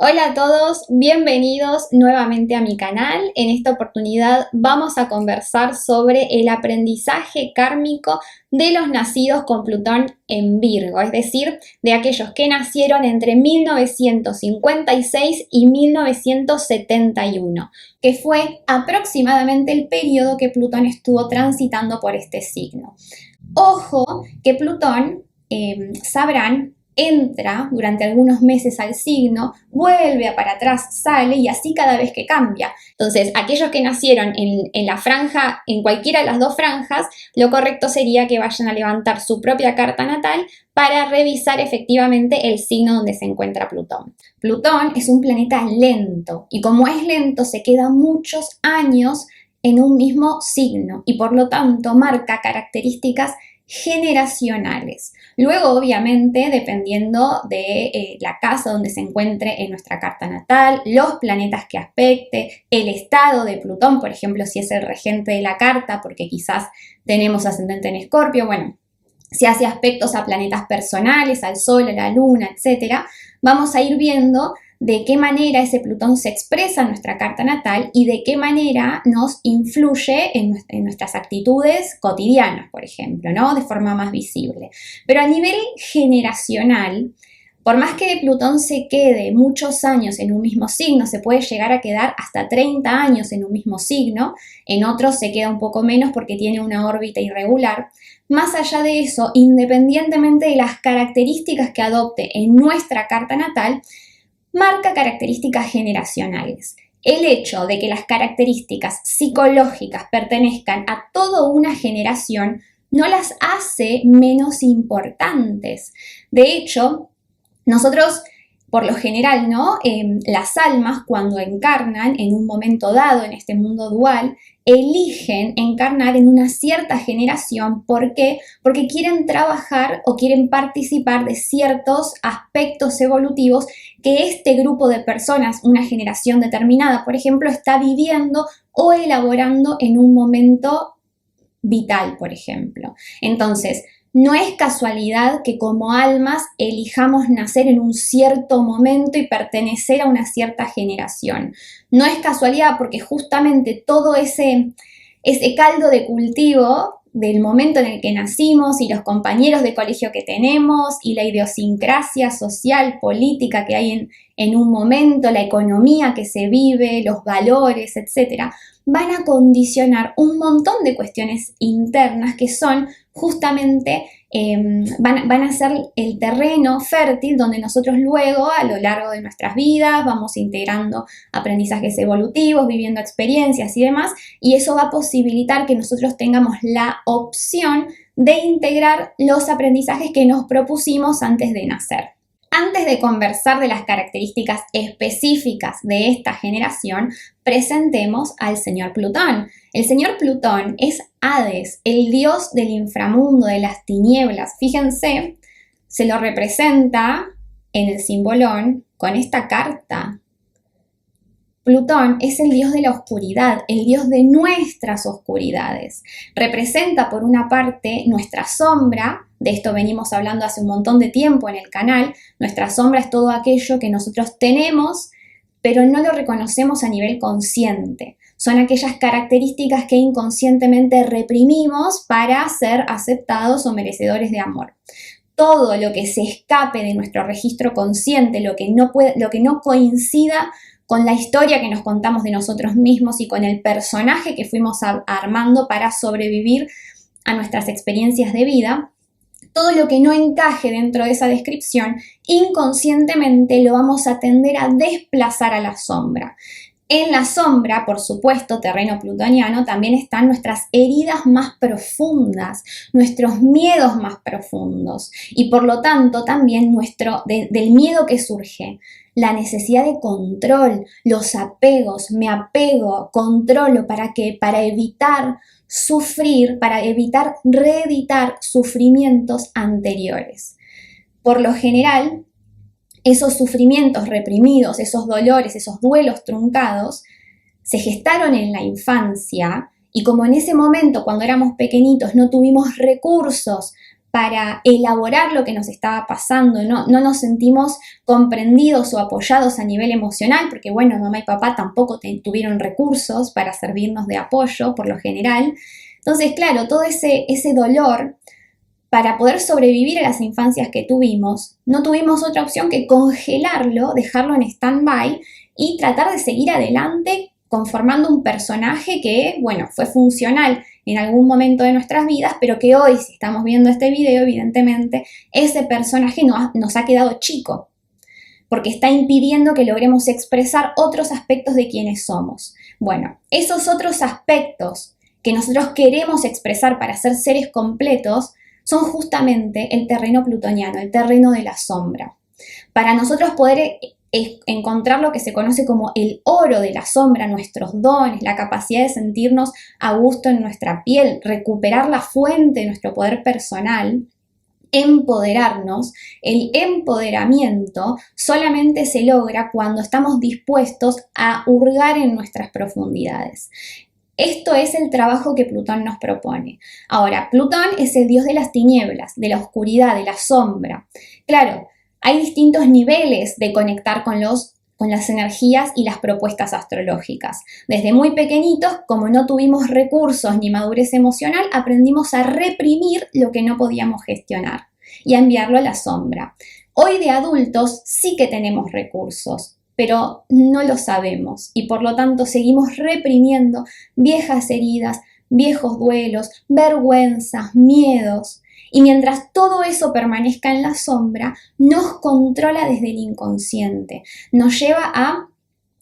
Hola a todos, bienvenidos nuevamente a mi canal. En esta oportunidad vamos a conversar sobre el aprendizaje kármico de los nacidos con Plutón en Virgo, es decir, de aquellos que nacieron entre 1956 y 1971, que fue aproximadamente el periodo que Plutón estuvo transitando por este signo. Ojo que Plutón, sabrán, entra durante algunos meses al signo, vuelve para atrás, sale y así cada vez que cambia. Entonces, aquellos que nacieron en la franja, en cualquiera de las dos franjas, lo correcto sería que vayan a levantar su propia carta natal para revisar efectivamente el signo donde se encuentra Plutón. Plutón es un planeta lento y como es lento se queda muchos años en un mismo signo y por lo tanto marca características generacionales. Luego, obviamente, dependiendo de la casa donde se encuentre en nuestra carta natal, los planetas que aspecte, el estado de Plutón, por ejemplo, si es el regente de la carta, porque quizás tenemos ascendente en Escorpio, bueno, si hace aspectos a planetas personales, al Sol, a la Luna, etc., vamos a ir viendo de qué manera ese Plutón se expresa en nuestra carta natal y de qué manera nos influye en nuestras actitudes cotidianas, por ejemplo, ¿no? De forma más visible. Pero a nivel generacional, por más que Plutón se quede muchos años en un mismo signo, se puede llegar a quedar hasta 30 años en un mismo signo, en otros se queda un poco menos porque tiene una órbita irregular. Más allá de eso, independientemente de las características que adopte en nuestra carta natal, marca características generacionales. El hecho de que las características psicológicas pertenezcan a toda una generación no las hace menos importantes. De hecho, nosotros, por lo general, ¿no? Las almas, cuando encarnan en un momento dado en este mundo dual, eligen encarnar en una cierta generación. ¿Por qué? Porque quieren trabajar o quieren participar de ciertos aspectos evolutivos que este grupo de personas, una generación determinada, por ejemplo, está viviendo o elaborando en un momento vital, por ejemplo. Entonces, no es casualidad que como almas elijamos nacer en un cierto momento y pertenecer a una cierta generación. No es casualidad porque justamente todo ese caldo de cultivo del momento en el que nacimos y los compañeros de colegio que tenemos y la idiosincrasia social, política que hay en un momento, la economía que se vive, los valores, etcétera, van a condicionar un montón de cuestiones internas que son justamente, van a ser el terreno fértil donde nosotros luego a lo largo de nuestras vidas vamos integrando aprendizajes evolutivos, viviendo experiencias y demás, y eso va a posibilitar que nosotros tengamos la opción de integrar los aprendizajes que nos propusimos antes de nacer. Antes de conversar de las características específicas de esta generación, presentemos al señor Plutón. El señor Plutón es Hades, el dios del inframundo, de las tinieblas. Fíjense, se lo representa en el simbolón con esta carta. Plutón es el dios de la oscuridad, el dios de nuestras oscuridades. Representa por una parte nuestra sombra, de esto venimos hablando hace un montón de tiempo en el canal. Nuestra sombra es todo aquello que nosotros tenemos, pero no lo reconocemos a nivel consciente. Son aquellas características que inconscientemente reprimimos para ser aceptados o merecedores de amor. Todo lo que se escape de nuestro registro consciente, lo que no coincida con la historia que nos contamos de nosotros mismos y con el personaje que fuimos armando para sobrevivir a nuestras experiencias de vida, todo lo que no encaje dentro de esa descripción, inconscientemente lo vamos a tender a desplazar a la sombra. En la sombra, por supuesto, terreno plutoniano, también están nuestras heridas más profundas, nuestros miedos más profundos y por lo tanto también del miedo que surge, la necesidad de control, los apegos, me apego, controlo, ¿para qué? Para evitar sufrir, para evitar reeditar sufrimientos anteriores. Por lo general, esos sufrimientos reprimidos, esos dolores, esos duelos truncados, se gestaron en la infancia y como en ese momento, cuando éramos pequeñitos, no tuvimos recursos para elaborar lo que nos estaba pasando, no nos sentimos comprendidos o apoyados a nivel emocional, porque bueno, mamá y papá tampoco tuvieron recursos para servirnos de apoyo por lo general. Entonces, claro, todo ese dolor, para poder sobrevivir a las infancias que tuvimos, no tuvimos otra opción que congelarlo, dejarlo en stand-by y tratar de seguir adelante conformando un personaje que, bueno, fue funcional en algún momento de nuestras vidas, pero que hoy, si estamos viendo este video, evidentemente, ese personaje nos ha quedado chico, porque está impidiendo que logremos expresar otros aspectos de quienes somos. Bueno, esos otros aspectos que nosotros queremos expresar para ser seres completos son justamente el terreno plutoniano, el terreno de la sombra. Para nosotros poder encontrar lo que se conoce como el oro de la sombra, nuestros dones, la capacidad de sentirnos a gusto en nuestra piel, recuperar la fuente de nuestro poder personal, empoderarnos, el empoderamiento solamente se logra cuando estamos dispuestos a hurgar en nuestras profundidades. Esto es el trabajo que Plutón nos propone. Ahora, Plutón es el dios de las tinieblas, de la oscuridad, de la sombra. Claro, hay distintos niveles de conectar con las energías y las propuestas astrológicas. Desde muy pequeñitos, como no tuvimos recursos ni madurez emocional, aprendimos a reprimir lo que no podíamos gestionar y a enviarlo a la sombra. Hoy de adultos sí que tenemos recursos, pero no lo sabemos y por lo tanto seguimos reprimiendo viejas heridas, viejos duelos, vergüenzas, miedos. Y mientras todo eso permanezca en la sombra, nos controla desde el inconsciente, nos lleva a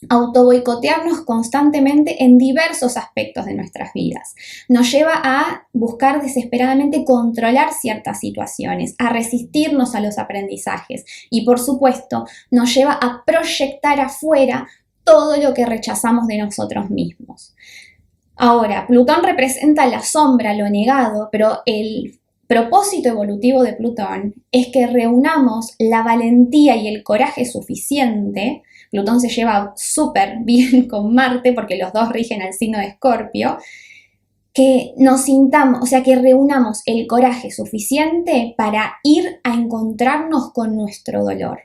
autoboicotearnos constantemente en diversos aspectos de nuestras vidas. Nos lleva a buscar desesperadamente controlar ciertas situaciones, a resistirnos a los aprendizajes y, por supuesto, nos lleva a proyectar afuera todo lo que rechazamos de nosotros mismos. Ahora, Plutón representa la sombra, lo negado, pero el propósito evolutivo de Plutón es que reunamos la valentía y el coraje suficiente. Plutón se lleva súper bien con Marte porque los dos rigen al signo de Escorpio, que nos sintamos, o sea, que reunamos el coraje suficiente para ir a encontrarnos con nuestro dolor,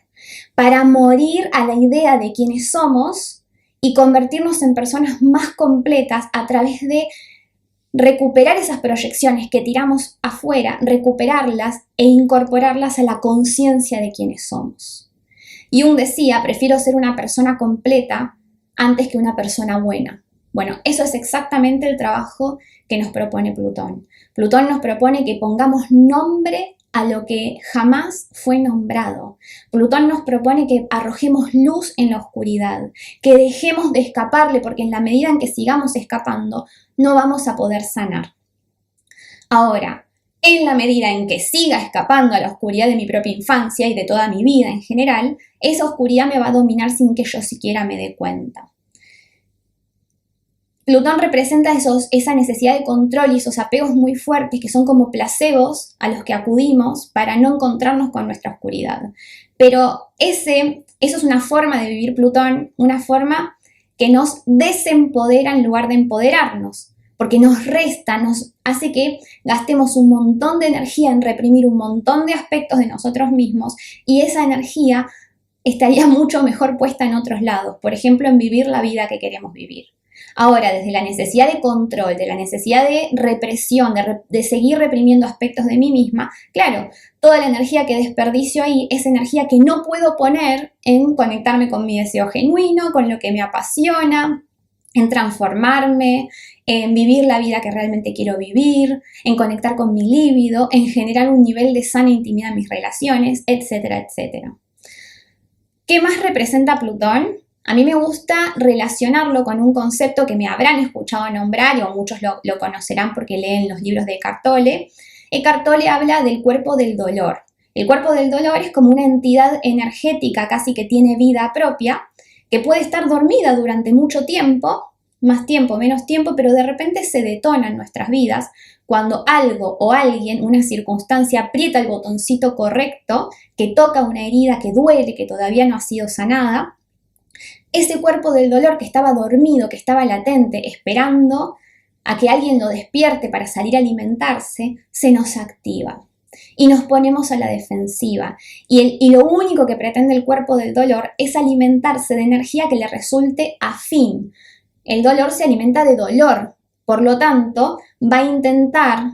para morir a la idea de quiénes somos y convertirnos en personas más completas a través de recuperar esas proyecciones que tiramos afuera, recuperarlas e incorporarlas a la conciencia de quiénes somos. Jung decía, prefiero ser una persona completa antes que una persona buena. Bueno, eso es exactamente el trabajo que nos propone Plutón. Plutón nos propone que pongamos nombre a lo que jamás fue nombrado. Plutón nos propone que arrojemos luz en la oscuridad, que dejemos de escaparle, porque en la medida en que sigamos escapando, no vamos a poder sanar. Ahora, en la medida en que siga escapando a la oscuridad de mi propia infancia y de toda mi vida en general, esa oscuridad me va a dominar sin que yo siquiera me dé cuenta. Plutón representa esa necesidad de control y esos apegos muy fuertes que son como placebos a los que acudimos para no encontrarnos con nuestra oscuridad. Pero eso es una forma de vivir Plutón, una forma que nos desempodera en lugar de empoderarnos, porque nos resta, nos hace que gastemos un montón de energía en reprimir un montón de aspectos de nosotros mismos y esa energía estaría mucho mejor puesta en otros lados, por ejemplo, en vivir la vida que queremos vivir. Ahora, desde la necesidad de control, de la necesidad de represión, de seguir reprimiendo aspectos de mí misma, claro, toda la energía que desperdicio ahí es energía que no puedo poner en conectarme con mi deseo genuino, con lo que me apasiona, en transformarme, en vivir la vida que realmente quiero vivir, en conectar con mi líbido, en generar un nivel de sana intimidad en mis relaciones, etcétera, etcétera. ¿Qué más representa Plutón? A mí me gusta relacionarlo con un concepto que me habrán escuchado nombrar, o muchos lo conocerán porque leen los libros de Eckhart Tolle. Eckhart Tolle habla del cuerpo del dolor. El cuerpo del dolor es como una entidad energética casi que tiene vida propia, que puede estar dormida durante mucho tiempo, más tiempo, menos tiempo, pero de repente se detona en nuestras vidas cuando algo o alguien, una circunstancia, aprieta el botoncito correcto, que toca una herida que duele, que todavía no ha sido sanada. Ese cuerpo del dolor que estaba dormido, que estaba latente, esperando a que alguien lo despierte para salir a alimentarse, se nos activa. y nos ponemos a la defensiva. Y lo único que pretende el cuerpo del dolor es alimentarse de energía que le resulte afín. El dolor se alimenta de dolor, por lo tanto, va a intentar,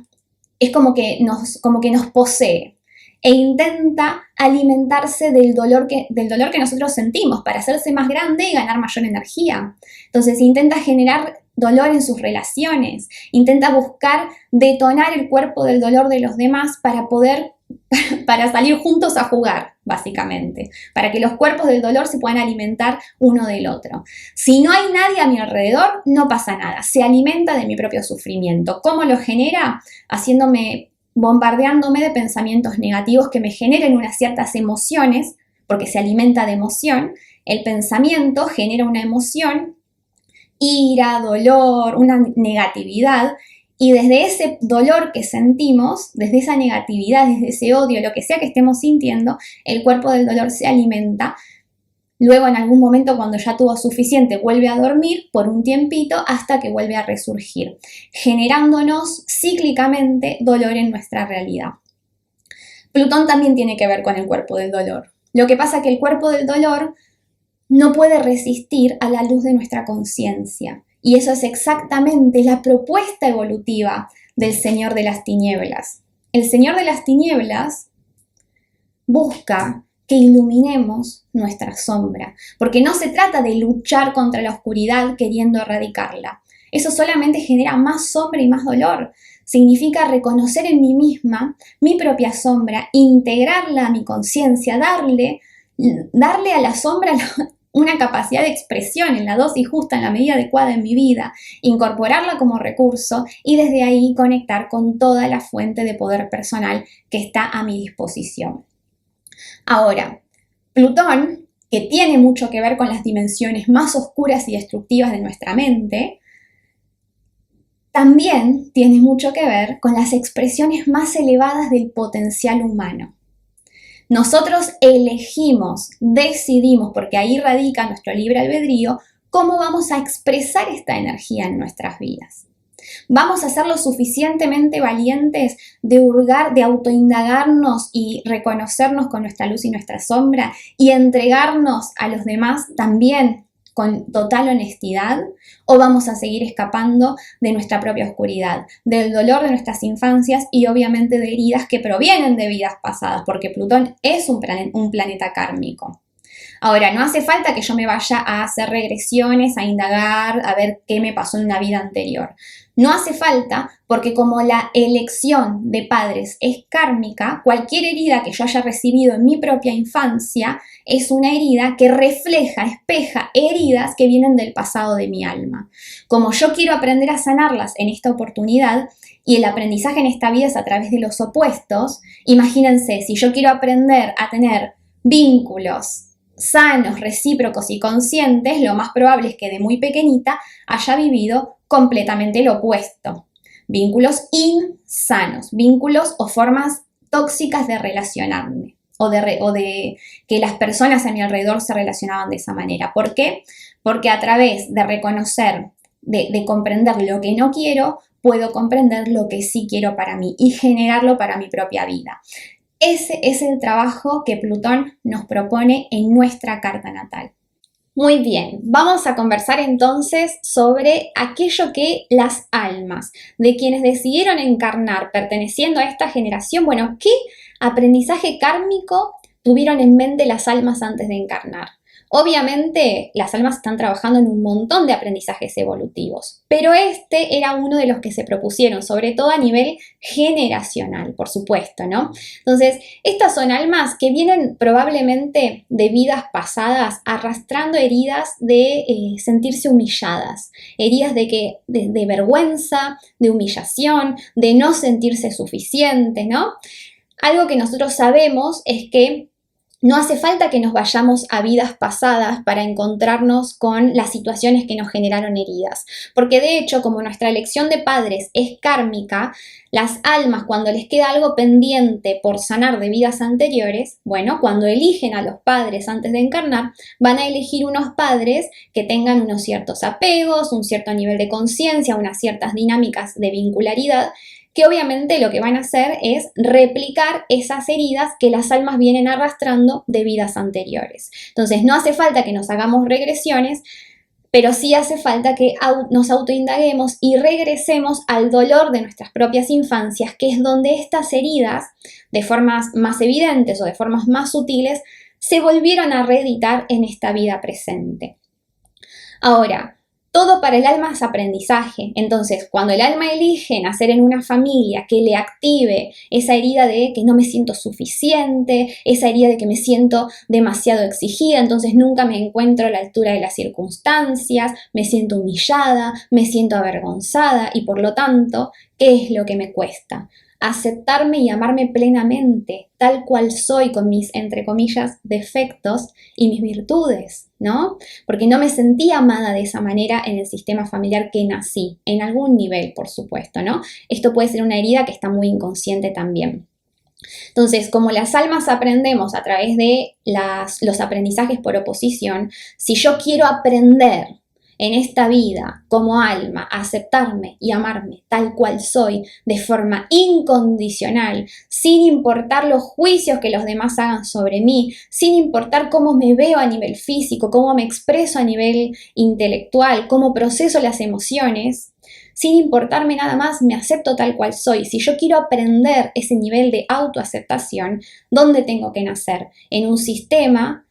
es como que nos posee e intenta alimentarse del dolor que nosotros sentimos para hacerse más grande y ganar mayor energía. Entonces intenta generar dolor en sus relaciones, intenta buscar detonar el cuerpo del dolor de los demás para salir juntos a jugar, básicamente, para que los cuerpos del dolor se puedan alimentar uno del otro. Si no hay nadie a mi alrededor, no pasa nada, se alimenta de mi propio sufrimiento. ¿Cómo lo genera? Bombardeándome de pensamientos negativos que me generen unas ciertas emociones, porque se alimenta de emoción. El pensamiento genera una emoción, ira, dolor, una negatividad, y desde ese dolor que sentimos, desde esa negatividad, desde ese odio, lo que sea que estemos sintiendo, el cuerpo del dolor se alimenta. Luego, en algún momento, cuando ya tuvo suficiente, vuelve a dormir por un tiempito hasta que vuelve a resurgir, generándonos cíclicamente dolor en nuestra realidad. Plutón también tiene que ver con el cuerpo del dolor. Lo que pasa es que el cuerpo del dolor no puede resistir a la luz de nuestra conciencia. Y eso es exactamente la propuesta evolutiva del Señor de las Tinieblas. El Señor de las Tinieblas busca que iluminemos nuestra sombra, porque no se trata de luchar contra la oscuridad queriendo erradicarla. Eso solamente genera más sombra y más dolor. Significa reconocer en mí misma mi propia sombra, integrarla a mi conciencia, darle a la sombra una capacidad de expresión en la dosis justa, en la medida adecuada en mi vida, incorporarla como recurso y desde ahí conectar con toda la fuente de poder personal que está a mi disposición. Ahora, Plutón, que tiene mucho que ver con las dimensiones más oscuras y destructivas de nuestra mente, también tiene mucho que ver con las expresiones más elevadas del potencial humano. Nosotros elegimos, decidimos, porque ahí radica nuestro libre albedrío, cómo vamos a expresar esta energía en nuestras vidas. Vamos a ser lo suficientemente valientes de hurgar, de autoindagarnos y reconocernos con nuestra luz y nuestra sombra y entregarnos a los demás también con total honestidad, o vamos a seguir escapando de nuestra propia oscuridad, del dolor de nuestras infancias y obviamente de heridas que provienen de vidas pasadas, porque Plutón es un planeta kármico. Ahora, no hace falta que yo me vaya a hacer regresiones, a indagar, a ver qué me pasó en una vida anterior. No hace falta porque como la elección de padres es kármica, cualquier herida que yo haya recibido en mi propia infancia es una herida que refleja, espeja heridas que vienen del pasado de mi alma. Como yo quiero aprender a sanarlas en esta oportunidad, y el aprendizaje en esta vida es a través de los opuestos, imagínense, si yo quiero aprender a tener vínculos sanos, recíprocos y conscientes, lo más probable es que de muy pequeñita haya vivido completamente lo opuesto. Vínculos insanos, vínculos o formas tóxicas de relacionarme o de que las personas a mi alrededor se relacionaban de esa manera. ¿Por qué? Porque a través de reconocer, de comprender lo que no quiero, puedo comprender lo que sí quiero para mí y generarlo para mi propia vida. Ese es el trabajo que Plutón nos propone en nuestra carta natal. Muy bien, vamos a conversar entonces sobre aquello que las almas de quienes decidieron encarnar perteneciendo a esta generación, bueno, ¿qué aprendizaje kármico tuvieron en mente las almas antes de encarnar? Obviamente las almas están trabajando en un montón de aprendizajes evolutivos, pero este era uno de los que se propusieron, sobre todo a nivel generacional, por supuesto, ¿no? Entonces, estas son almas que vienen probablemente de vidas pasadas arrastrando heridas de sentirse humilladas, heridas de vergüenza, de humillación, de no sentirse suficientes, ¿no? Algo que nosotros sabemos es que no hace falta que nos vayamos a vidas pasadas para encontrarnos con las situaciones que nos generaron heridas, porque de hecho, como nuestra elección de padres es kármica, las almas cuando les queda algo pendiente por sanar de vidas anteriores, bueno, cuando eligen a los padres antes de encarnar, van a elegir unos padres que tengan unos ciertos apegos, un cierto nivel de conciencia, unas ciertas dinámicas de vincularidad que obviamente lo que van a hacer es replicar esas heridas que las almas vienen arrastrando de vidas anteriores. Entonces, no hace falta que nos hagamos regresiones, pero sí hace falta que nos autoindaguemos y regresemos al dolor de nuestras propias infancias, que es donde estas heridas, de formas más evidentes o de formas más sutiles, se volvieron a reeditar en esta vida presente. Ahora, todo para el alma es aprendizaje. Entonces, cuando el alma elige nacer en una familia que le active esa herida de que no me siento suficiente, esa herida de que me siento demasiado exigida, entonces nunca me encuentro a la altura de las circunstancias, me siento humillada, me siento avergonzada y por lo tanto, ¿qué es lo que me cuesta? Aceptarme y amarme plenamente, tal cual soy, con mis, entre comillas, defectos y mis virtudes, ¿no? Porque no me sentía amada de esa manera en el sistema familiar que nací, en algún nivel, por supuesto, ¿no? Esto puede ser una herida que está muy inconsciente también. Entonces, como las almas aprendemos a través de los aprendizajes por oposición, si yo quiero aprender en esta vida como alma a aceptarme y amarme tal cual soy, de forma incondicional, sin importar los juicios que los demás hagan sobre mí, sin importar cómo me veo a nivel físico, cómo me expreso a nivel intelectual, cómo proceso las emociones, sin importarme nada más, me acepto tal cual soy. Si yo quiero aprender ese nivel de autoaceptación, ¿dónde tengo que nacer? En un sistema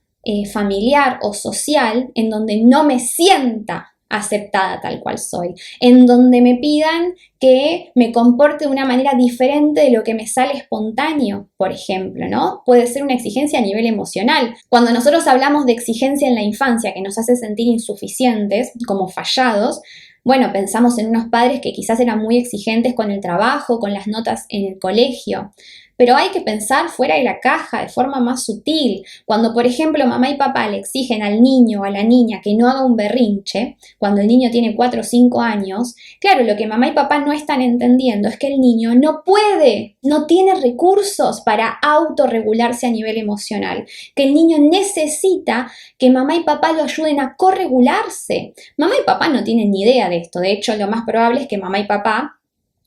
familiar o social en donde no me sienta aceptada tal cual soy, en donde me pidan que me comporte de una manera diferente de lo que me sale espontáneo, por ejemplo, ¿no? Puede ser una exigencia a nivel emocional. Cuando nosotros hablamos de exigencia en la infancia que nos hace sentir insuficientes, como fallados, bueno, pensamos en unos padres que quizás eran muy exigentes con el trabajo, con las notas en el colegio. Pero hay que pensar fuera de la caja, de forma más sutil. Cuando, por ejemplo, mamá y papá le exigen al niño o a la niña que no haga un berrinche, cuando el niño tiene 4 o 5 años, claro, lo que mamá y papá no están entendiendo es que el niño no puede, no tiene recursos para autorregularse a nivel emocional, que el niño necesita que mamá y papá lo ayuden a corregularse. Mamá y papá no tienen ni idea de esto. De hecho, lo más probable es que mamá y papá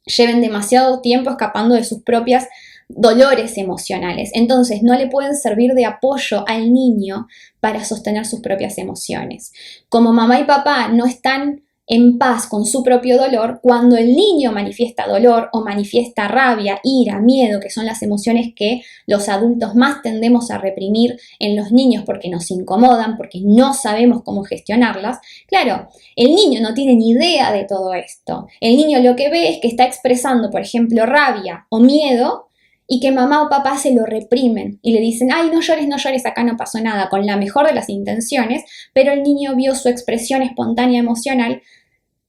lleven demasiado tiempo escapando de sus propias dolores emocionales. Entonces no le pueden servir de apoyo al niño para sostener sus propias emociones. Como mamá y papá no están en paz con su propio dolor, cuando el niño manifiesta dolor o manifiesta rabia, ira, miedo, que son las emociones que los adultos más tendemos a reprimir en los niños porque nos incomodan, porque no sabemos cómo gestionarlas, claro, el niño no tiene ni idea de todo esto. El niño lo que ve es que está expresando, por ejemplo, rabia o miedo, y que mamá o papá se lo reprimen y le dicen, ay, no llores, acá no pasó nada, con la mejor de las intenciones, pero el niño vio su expresión espontánea emocional,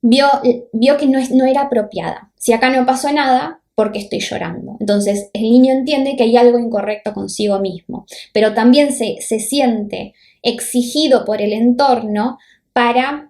vio que no era apropiada. Si acá no pasó nada, ¿por qué estoy llorando? Entonces el niño entiende que hay algo incorrecto consigo mismo, pero también se siente exigido por el entorno para,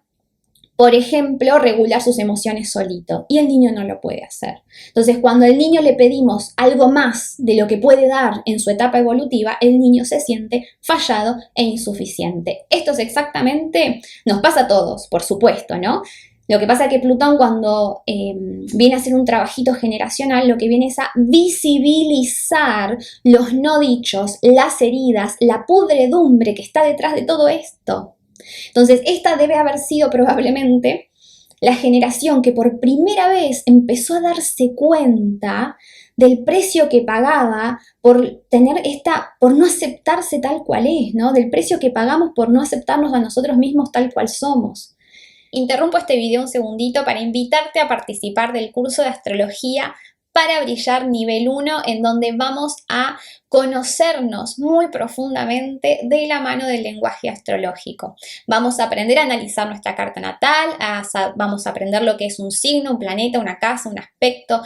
por ejemplo, regular sus emociones solito, y el niño no lo puede hacer. Entonces, cuando al niño le pedimos algo más de lo que puede dar en su etapa evolutiva, el niño se siente fallado e insuficiente. Esto es exactamente, nos pasa a todos, por supuesto, ¿no? Lo que pasa es que Plutón, cuando viene a hacer un trabajito generacional, lo que viene es a visibilizar los no dichos, las heridas, la pudredumbre que está detrás de todo esto. Entonces, esta debe haber sido probablemente la generación que por primera vez empezó a darse cuenta del precio que pagaba por por no aceptarse tal cual es, ¿no? Del precio que pagamos por no aceptarnos a nosotros mismos tal cual somos. Interrumpo este video un segundito para invitarte a participar del curso de astrología para brillar nivel 1, en donde vamos a conocernos muy profundamente de la mano del lenguaje astrológico. Vamos a aprender a analizar nuestra carta natal, vamos a aprender lo que es un signo, un planeta, una casa, un aspecto,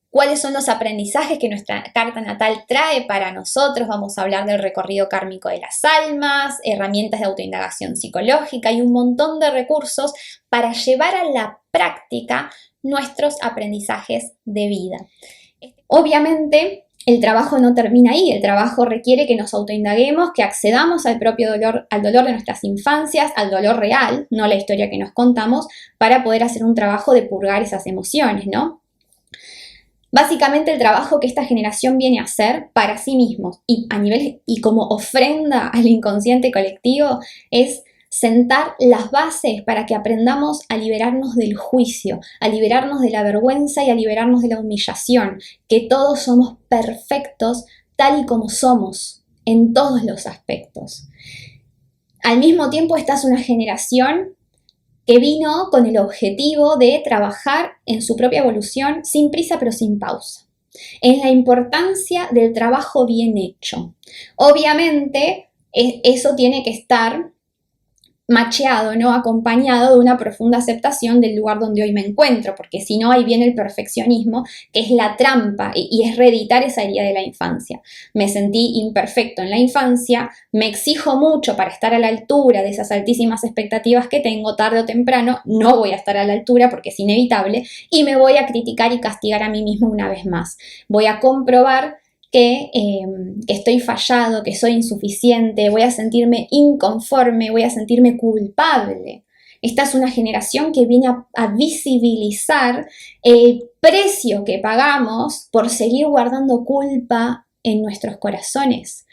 cuáles son los aprendizajes que nuestra carta natal trae para nosotros. Vamos a hablar del recorrido kármico de las almas, herramientas de autoindagación psicológica y un montón de recursos para llevar a la práctica nuestros aprendizajes de vida. Obviamente, el trabajo no termina ahí. El trabajo requiere que nos autoindaguemos, que accedamos al propio dolor, al dolor de nuestras infancias, al dolor real, no la historia que nos contamos, para poder hacer un trabajo de purgar esas emociones, ¿no? Básicamente el trabajo que esta generación viene a hacer para sí mismos y como ofrenda al inconsciente colectivo es sentar las bases para que aprendamos a liberarnos del juicio, a liberarnos de la vergüenza y a liberarnos de la humillación, que todos somos perfectos tal y como somos en todos los aspectos. Al mismo tiempo, esta es una generación que vino con el objetivo de trabajar en su propia evolución sin prisa pero sin pausa. Es la importancia del trabajo bien hecho. Obviamente, eso tiene que estar macheado, ¿no? Acompañado de una profunda aceptación del lugar donde hoy me encuentro, porque si no, ahí viene el perfeccionismo, que es la trampa y es reeditar esa herida de la infancia. Me sentí imperfecto en la infancia, me exijo mucho para estar a la altura de esas altísimas expectativas que tengo, tarde o temprano no voy a estar a la altura porque es inevitable y me voy a criticar y castigar a mí mismo una vez más. Voy a comprobar que estoy fallado, que soy insuficiente, voy a sentirme inconforme, voy a sentirme culpable. Esta es una generación que viene a visibilizar el precio que pagamos por seguir guardando culpa en nuestros corazones.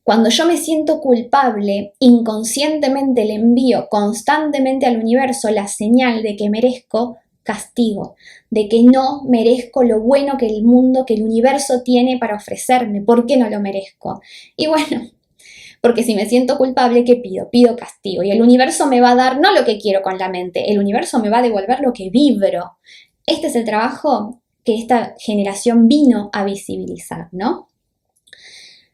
Cuando yo me siento culpable, inconscientemente le envío constantemente al universo la señal de que merezco castigo, de que no merezco lo bueno que el mundo, que el universo tiene para ofrecerme. ¿Por qué no lo merezco? Y bueno, porque si me siento culpable, ¿qué pido? Pido castigo. Y el universo me va a dar no lo que quiero con la mente, el universo me va a devolver lo que vibro. Este es el trabajo que esta generación vino a visibilizar, ¿no?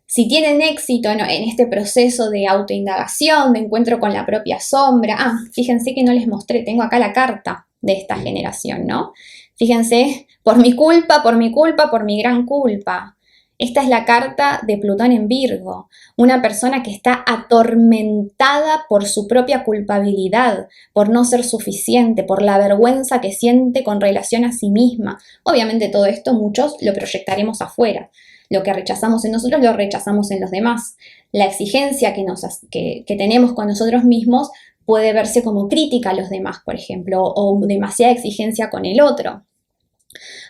Si tienen éxito en este proceso de autoindagación, de encuentro con la propia sombra, fíjense que no les mostré, tengo acá la carta de esta generación, ¿no? Fíjense, por mi culpa, por mi culpa, por mi gran culpa. Esta es la carta de Plutón en Virgo, una persona que está atormentada por su propia culpabilidad, por no ser suficiente, por la vergüenza que siente con relación a sí misma. Obviamente todo esto muchos lo proyectaremos afuera. Lo que rechazamos en nosotros lo rechazamos en los demás. La exigencia que tenemos con nosotros mismos puede verse como crítica a los demás, por ejemplo, o demasiada exigencia con el otro.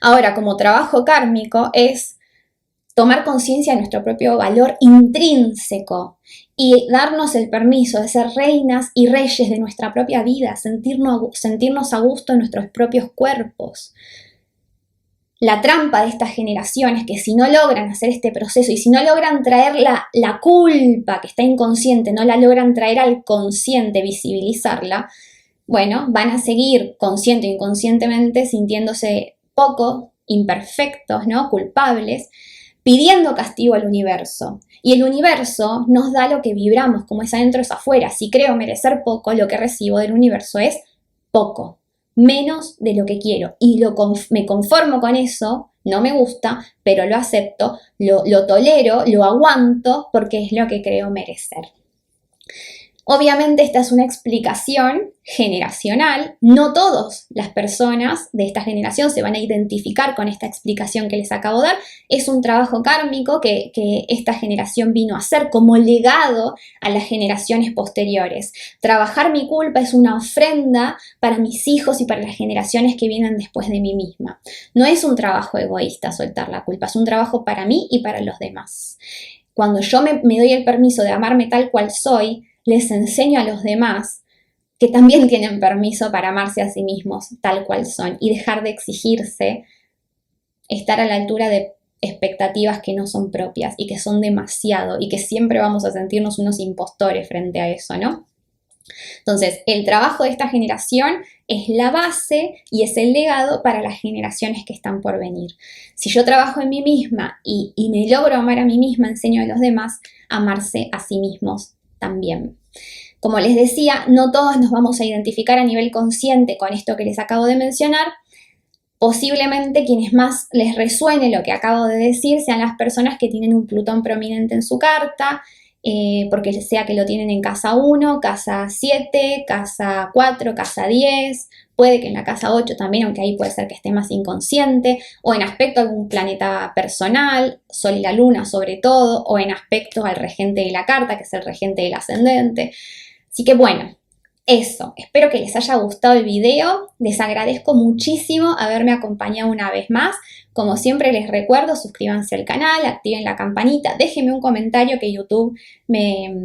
Ahora, como trabajo kármico es tomar conciencia de nuestro propio valor intrínseco y darnos el permiso de ser reinas y reyes de nuestra propia vida, sentirnos a gusto en nuestros propios cuerpos. La trampa de estas generaciones es que si no logran hacer este proceso y si no logran traer la culpa que está inconsciente, no la logran traer al consciente, visibilizarla, bueno, van a seguir consciente e inconscientemente sintiéndose poco, imperfectos, ¿no? Culpables, pidiendo castigo al universo. Y el universo nos da lo que vibramos, como es adentro es afuera. Si creo merecer poco, lo que recibo del universo es poco, menos de lo que quiero. Y me conformo con eso, no me gusta, pero lo acepto, lo tolero, lo aguanto porque es lo que creo merecer. Obviamente esta es una explicación generacional, no todas las personas de esta generación se van a identificar con esta explicación que les acabo de dar, es un trabajo kármico que esta generación vino a hacer como legado a las generaciones posteriores. Trabajar mi culpa es una ofrenda para mis hijos y para las generaciones que vienen después de mí misma. No es un trabajo egoísta soltar la culpa, es un trabajo para mí y para los demás. Cuando yo me doy el permiso de amarme tal cual soy, les enseño a los demás que también tienen permiso para amarse a sí mismos tal cual son y dejar de exigirse estar a la altura de expectativas que no son propias y que son demasiado y que siempre vamos a sentirnos unos impostores frente a eso, ¿no? Entonces, el trabajo de esta generación es la base y es el legado para las generaciones que están por venir. Si yo trabajo en mí misma y me logro amar a mí misma, enseño a los demás a amarse a sí mismos también. Como les decía, no todos nos vamos a identificar a nivel consciente con esto que les acabo de mencionar. Posiblemente quienes más les resuene lo que acabo de decir sean las personas que tienen un Plutón prominente en su carta, porque sea que lo tienen en casa 1, casa 7, casa 4, casa 10, puede que en la casa 8 también, aunque ahí puede ser que esté más inconsciente, o en aspecto a algún planeta personal, Sol y la Luna sobre todo, o en aspecto al regente de la carta, que es el regente del ascendente. Así que bueno, Eso, espero que les haya gustado el video, les agradezco muchísimo haberme acompañado una vez más. Como siempre les recuerdo, suscríbanse al canal, activen la campanita, déjenme un comentario que YouTube me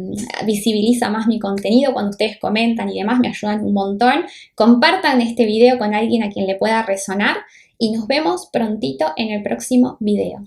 visibiliza más mi contenido cuando ustedes comentan y demás, me ayudan un montón. Compartan este video con alguien a quien le pueda resonar y nos vemos prontito en el próximo video.